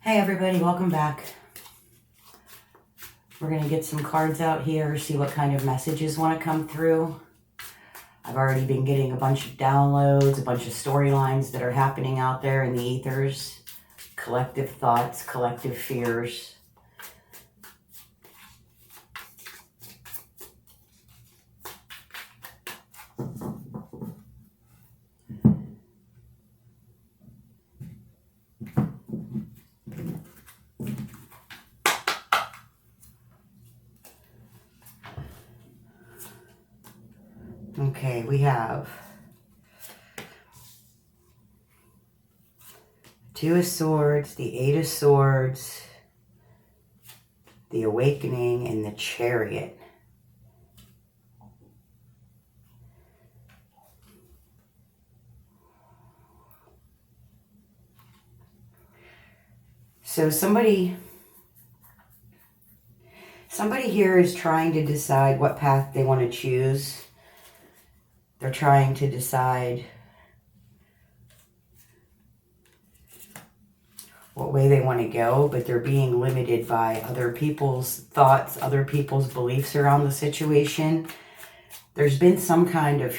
Hey everybody, welcome back. We're going to get some cards out here, see what kind of messages want to come through. I've already been getting a bunch of downloads, a bunch of storylines that are happening out there in the ethers. Collective thoughts, collective fears. Okay, we have Two of Swords, the Eight of Swords, the Awakening, and the Chariot. So somebody here is trying to decide what path they want to choose. They're trying to decide what way they want to go, but they're being limited by other people's thoughts, other people's beliefs around the situation. There's been some kind of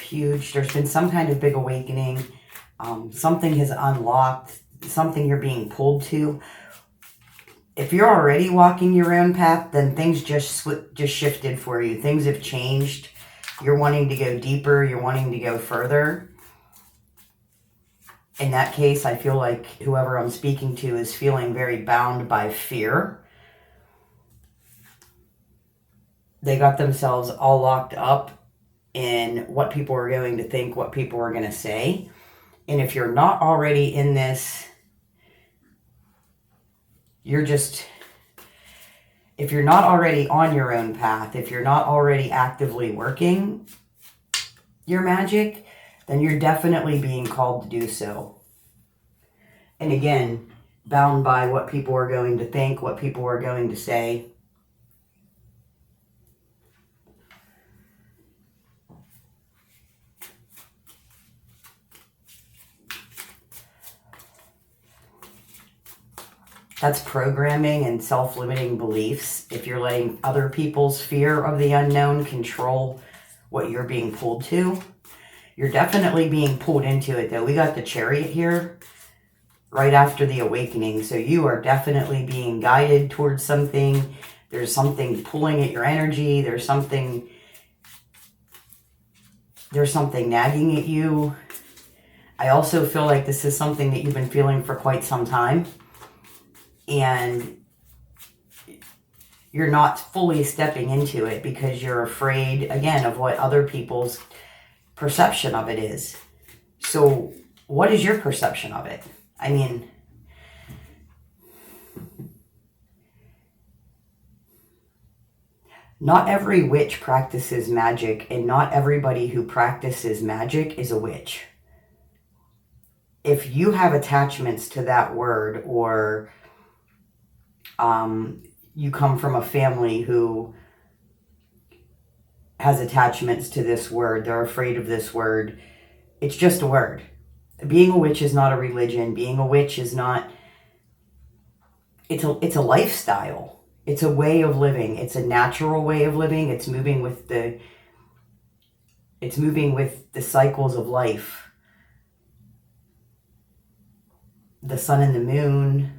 big awakening. Something has unlocked, something you're being pulled to. If you're already walking your own path, then things just shifted for you. Things have changed. You're wanting to go deeper. You're wanting to go further. In that case, I feel like whoever I'm speaking to is feeling very bound by fear. They got themselves all locked up in what people are going to think, what people are going to say. And if you're not already in this, if you're not already on your own path, if you're not already actively working your magic, then you're definitely being called to do so. And again, bound by what people are going to think, what people are going to say. That's programming and self-limiting beliefs. If you're letting other people's fear of the unknown control what you're being pulled to, you're definitely being pulled into it, though. We got the Chariot here right after the Awakening. So you are definitely being guided towards something. There's something pulling at your energy. There's something nagging at you. I also feel like this is something that you've been feeling for quite some time. And you're not fully stepping into it because you're afraid, again, of what other people's perception of it is. So what is your perception of it? I mean, not every witch practices magic, and not everybody who practices magic is a witch. If you have attachments to that word, or you come from a family who has attachments to this word, they're afraid of this word, it's just a word. Being a witch is not a religion. Being a witch is not, it's a lifestyle. It's a way of living. It's a natural way of living. It's moving with the cycles of life. The sun and the moon,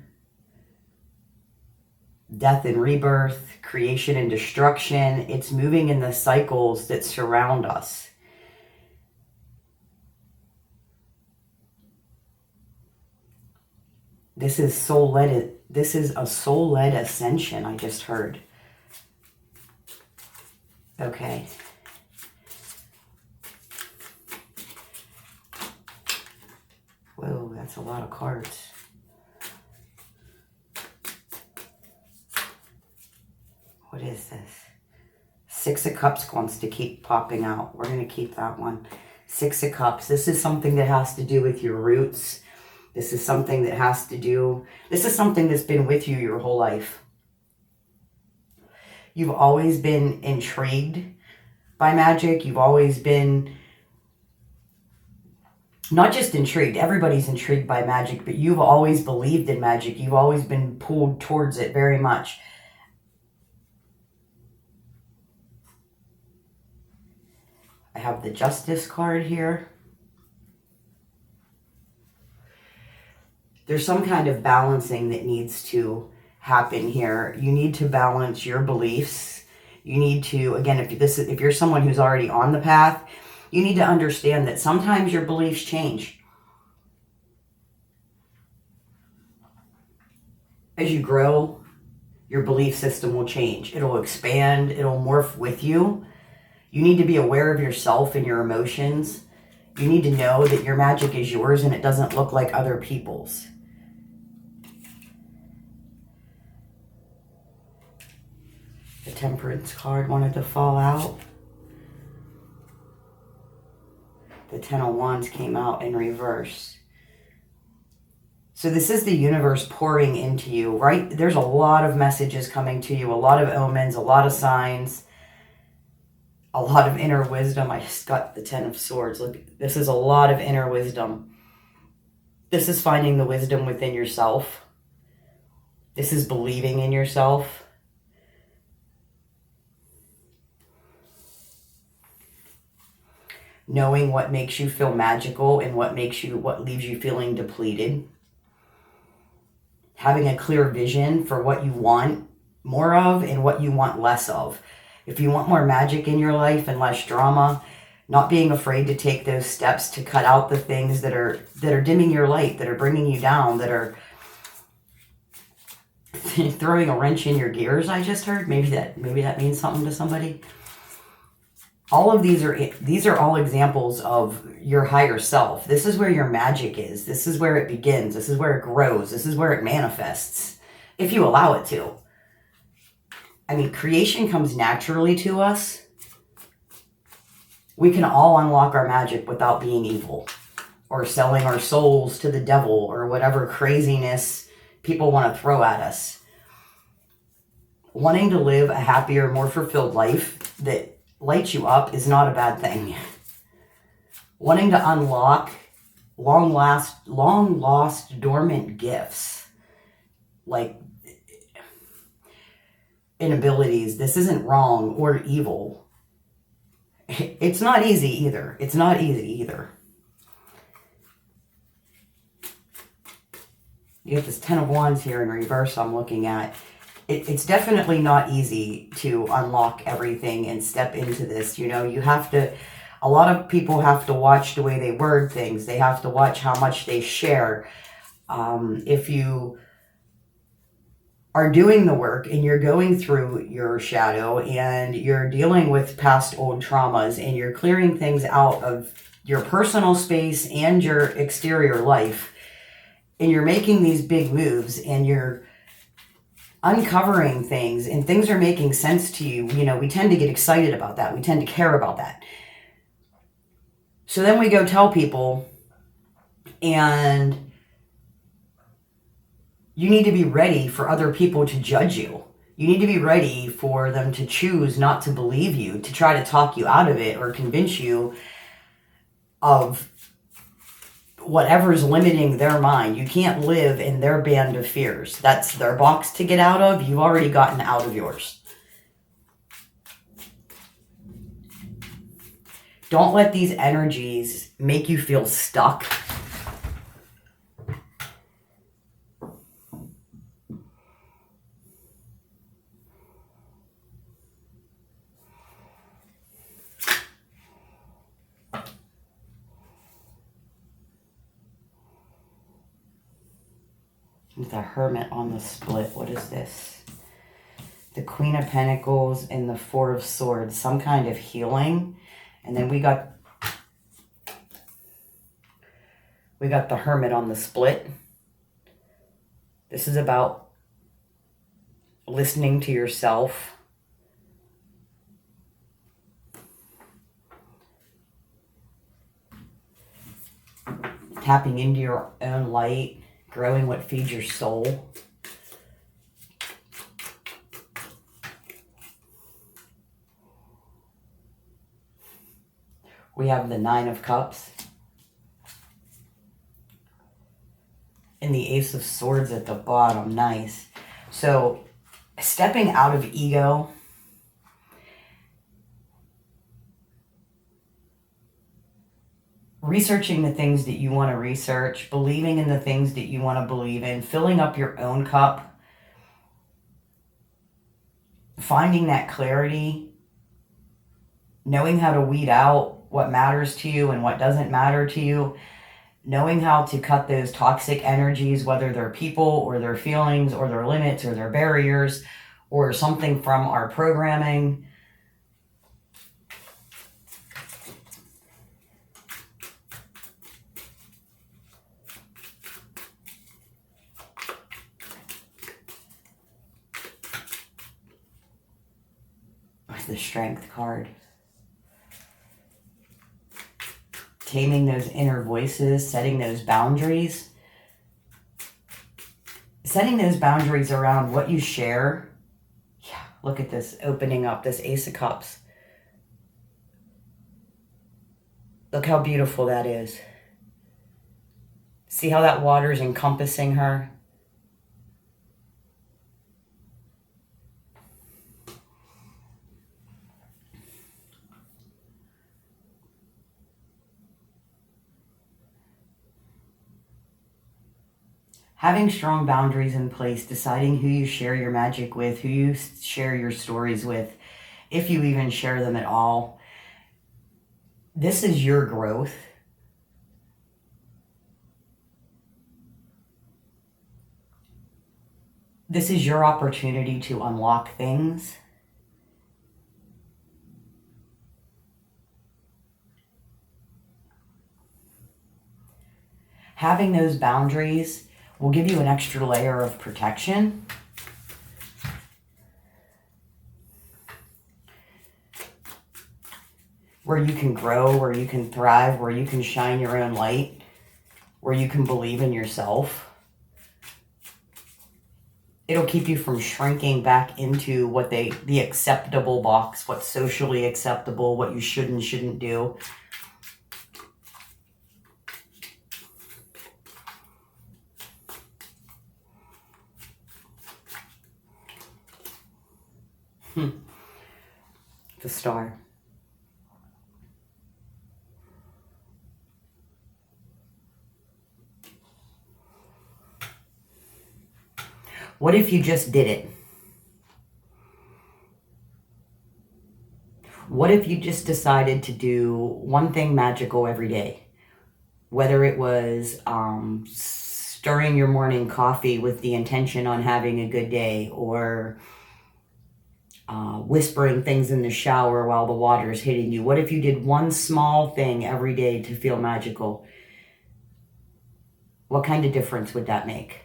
death and rebirth, creation and destruction. It's moving in the cycles that surround us. This is soul-led. This is a soul-led ascension, I just heard. Okay. Whoa, that's a lot of cards. What is this? Six of Cups wants to keep popping out. We're going to keep that one. Six of Cups. This is something that has to do with your roots. This is something that's been with you your whole life. You've always been intrigued by magic. You've always been not just intrigued, everybody's intrigued by magic, but you've always believed in magic. You've always been pulled towards it very much. I have the Justice card here. There's some kind of balancing that needs to happen here. You need to balance your beliefs. You need to, again, if you're someone who's already on the path, you need to understand that sometimes your beliefs change. As you grow, your belief system will change. It'll expand. It'll morph with you. You need to be aware of yourself and your emotions. You need to know that your magic is yours and it doesn't look like other people's. The Temperance card wanted to fall out. The Ten of Wands came out in reverse. So this is the universe pouring into you, right? There's a lot of messages coming to you, a lot of omens, a lot of signs, a lot of inner wisdom. I just got the Ten of Swords. Look, this is a lot of inner wisdom. This is finding the wisdom within yourself. This is believing in yourself. Knowing what makes you feel magical and what leaves you feeling depleted. Having a clear vision for what you want more of and what you want less of. If you want more magic in your life and less drama, not being afraid to take those steps to cut out the things that are dimming your light, that are bringing you down, that are throwing a wrench in your gears. I just heard maybe that means something to somebody. All of these are all examples of your higher self. This is where your magic is. This is where it begins. This is where it grows. This is where it manifests, if you allow it to. I mean, creation comes naturally to us. We can all unlock our magic without being evil or selling our souls to the devil or whatever craziness people want to throw at us. Wanting to live a happier, more fulfilled life that lights you up is not a bad thing. Wanting to unlock long lost dormant gifts, like inabilities, this isn't wrong or evil. It's not easy either. It's not easy either. You get this Ten of Wands here in reverse I'm looking at. It's definitely not easy to unlock everything and step into this. You know, you have to, a lot of people have to watch the way they word things. They have to watch how much they share. If you are doing the work and you're going through your shadow and you're dealing with past old traumas and you're clearing things out of your personal space and your exterior life, and you're making these big moves and you're uncovering things and things are making sense to you, you know, we tend to get excited about that. We tend to care about that. So then we go tell people, and you need to be ready for other people to judge you. You need to be ready for them to choose not to believe you, to try to talk you out of it or convince you of whatever's limiting their mind. You can't live in their band of fears. That's their box to get out of. You've already gotten out of yours. Don't let these energies make you feel stuck. The Hermit on the split. What is this? The Queen of Pentacles and the Four of Swords. Some kind of healing. And then we got the Hermit on the split. This is about listening to yourself. Tapping into your own light. Growing what feeds your soul. We have the Nine of Cups. And the Ace of Swords at the bottom. Nice. So stepping out of ego, researching the things that you want to research, believing in the things that you want to believe in, filling up your own cup, finding that clarity, knowing how to weed out what matters to you and what doesn't matter to you, knowing how to cut those toxic energies, whether they're people or their feelings or their limits or their barriers or something from our programming. The Strength card. Taming those inner voices, setting those boundaries. Setting those boundaries around what you share. Yeah, look at this opening up, this Ace of Cups. Look how beautiful that is. See how that water is encompassing her? Having strong boundaries in place, deciding who you share your magic with, who you share your stories with, if you even share them at all. This is your growth. This is your opportunity to unlock things. Having those boundaries will give you an extra layer of protection. Where you can grow, where you can thrive, where you can shine your own light, where you can believe in yourself. It'll keep you from shrinking back into what the acceptable box, what's socially acceptable, what you should and shouldn't do. The Star. What if you just did it? What if you just decided to do one thing magical every day? Whether it was stirring your morning coffee with the intention on having a good day, or whispering things in the shower while the water is hitting you. What if you did one small thing every day to feel magical? What kind of difference would that make?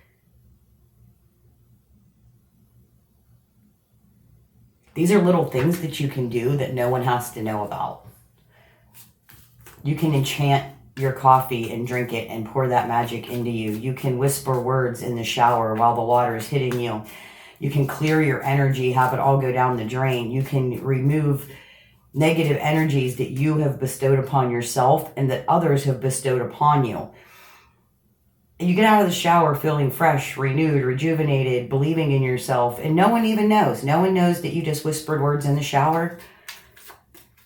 These are little things that you can do that no one has to know about. You can enchant your coffee and drink it and pour that magic into you. You can whisper words in the shower while the water is hitting you. You can clear your energy, have it all go down the drain. You can remove negative energies that you have bestowed upon yourself and that others have bestowed upon you. And you get out of the shower feeling fresh, renewed, rejuvenated, believing in yourself, and no one even knows. No one knows that you just whispered words in the shower.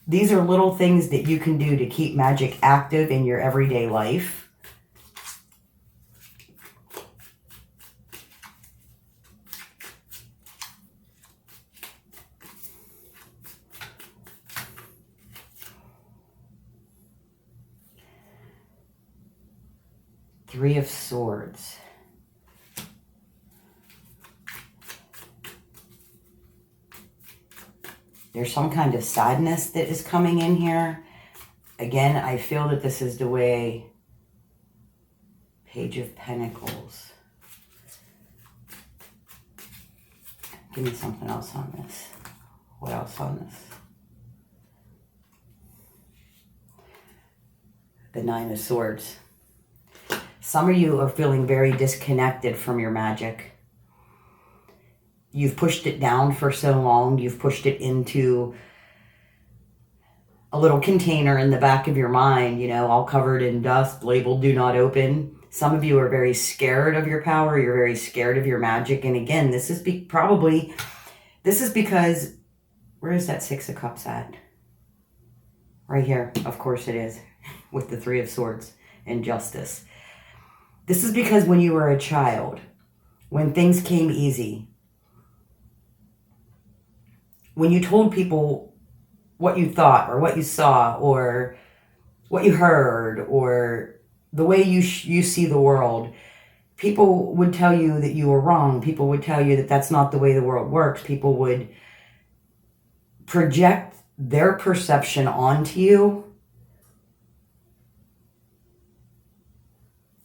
These are little things that you can do to keep magic active in your everyday life. Three of Swords. There's some kind of sadness that is coming in here. Again, I feel that this is the way. Page of Pentacles. Give me something else on this. What else on this? The Nine of Swords. Some of you are feeling very disconnected from your magic. You've pushed it down for so long. You've pushed it into a little container in the back of your mind, you know, all covered in dust, labeled do not open. Some of you are very scared of your power. You're very scared of your magic. And again, this is because, where is that Six of Cups at? Right here. Of course it is. With the Three of Swords and Justice. This is because when you were a child, when things came easy, when you told people what you thought or what you saw or what you heard or the way you see the world, people would tell you that you were wrong. People would tell you that that's not the way the world works. People would project their perception onto you.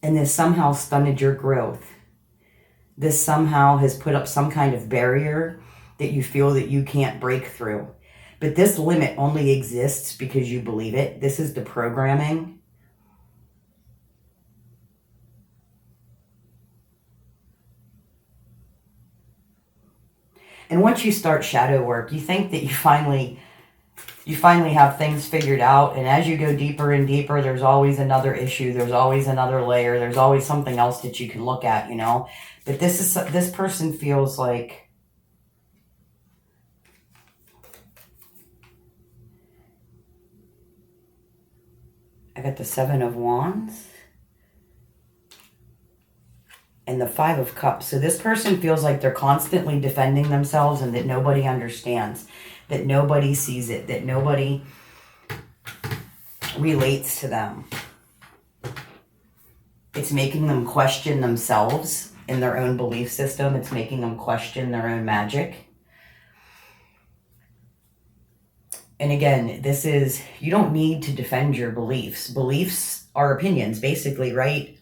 And this somehow stunted your growth. This somehow has put up some kind of barrier that you feel that you can't break through. But this limit only exists because you believe it. This is the programming. And once you start shadow work, you think that you finally have things figured out. And as you go deeper and deeper, there's always another issue. There's always another layer. There's always something else that you can look at, you know. But this person feels like I got the Seven of Wands and the Five of Cups. So this person feels like they're constantly defending themselves and that nobody understands, that nobody sees it, that nobody relates to them. It's making them question themselves in their own belief system. It's making them question their own magic. And again, this is, you don't need to defend your beliefs. Beliefs are opinions, basically, right?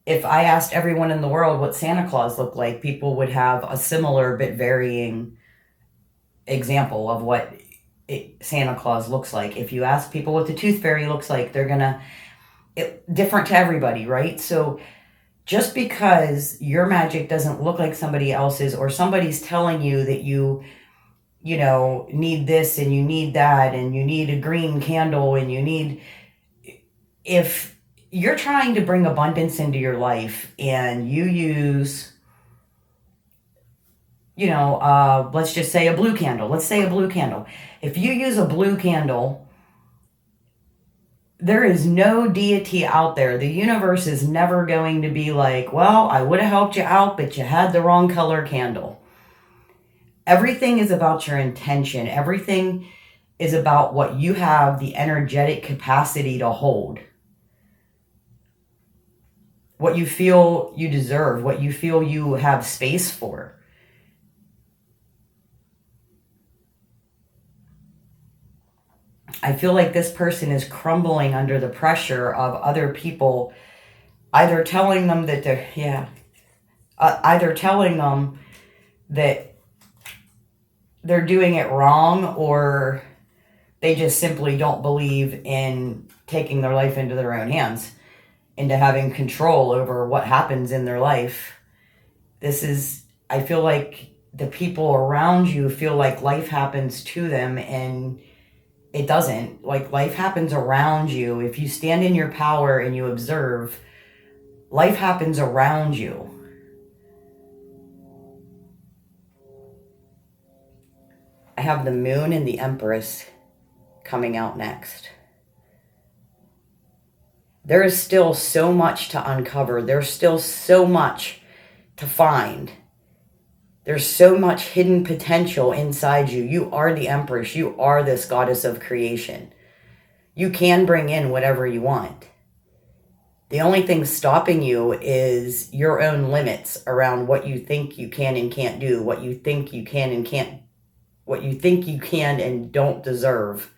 If I asked everyone in the world what Santa Claus looked like, people would have a similar but varying example of what Santa Claus looks like. If you ask people what the Tooth Fairy looks like, they're gonna, different to everybody, right? So just because your magic doesn't look like somebody else's, or somebody's telling you that you know, need this and you need that and you need a green candle and you need, if you're trying to bring abundance into your life and you use, you know, let's just say a blue candle. Let's say a blue candle. If you use a blue candle, there is no deity out there. The universe is never going to be like, well, I would have helped you out, but you had the wrong color candle. Everything is about your intention. Everything is about what you have the energetic capacity to hold. What you feel you deserve, what you feel you have space for. I feel like this person is crumbling under the pressure of other people either telling them that they're, either telling them that they're doing it wrong, or they just simply don't believe in taking their life into their own hands, into having control over what happens in their life. This is, I feel like the people around you feel like life happens to them, and it doesn't. Like, life happens around you. If you stand in your power and you observe, life happens around you. I have the Moon and the Empress coming out next. There is still so much to uncover. There's still so much to find. There's so much hidden potential inside you. You are the Empress. You are this goddess of creation. You can bring in whatever you want. The only thing stopping you is your own limits around what you think you can and can't do, what you think you can and can't, what you think you can and don't deserve.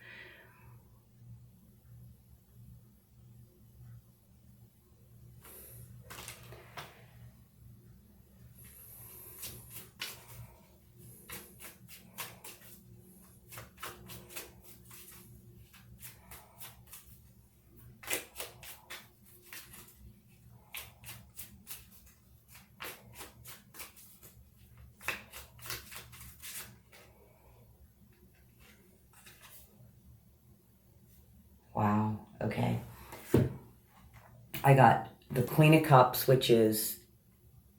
Wow, okay. I got the Queen of Cups, which is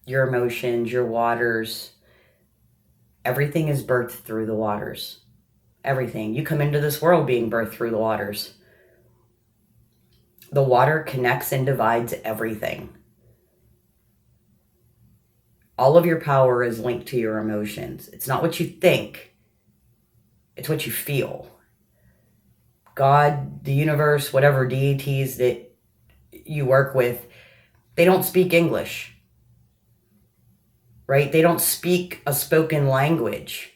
your emotions, your waters. Everything is birthed through the waters. Everything. You come into this world being birthed through the waters. The water connects and divides everything. All of your power is linked to your emotions. It's not what you think. It's what you feel. God, the universe, whatever deities that you work with, they don't speak English, right? They don't speak a spoken language.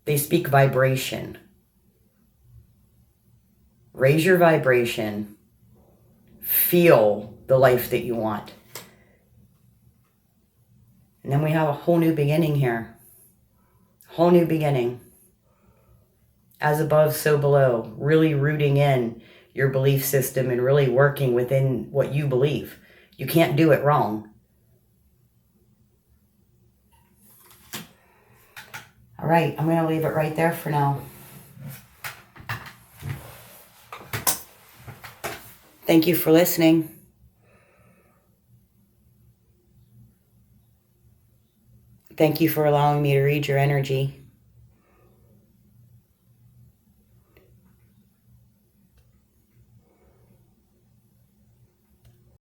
They speak vibration. Raise your vibration. Feel the life that you want. And then we have a whole new beginning here. Whole new beginning. As above, so below. Really rooting in your belief system and really working within what you believe. You can't do it wrong. All right, I'm going to leave it right there for now. Thank you for listening. Thank you for allowing me to read your energy.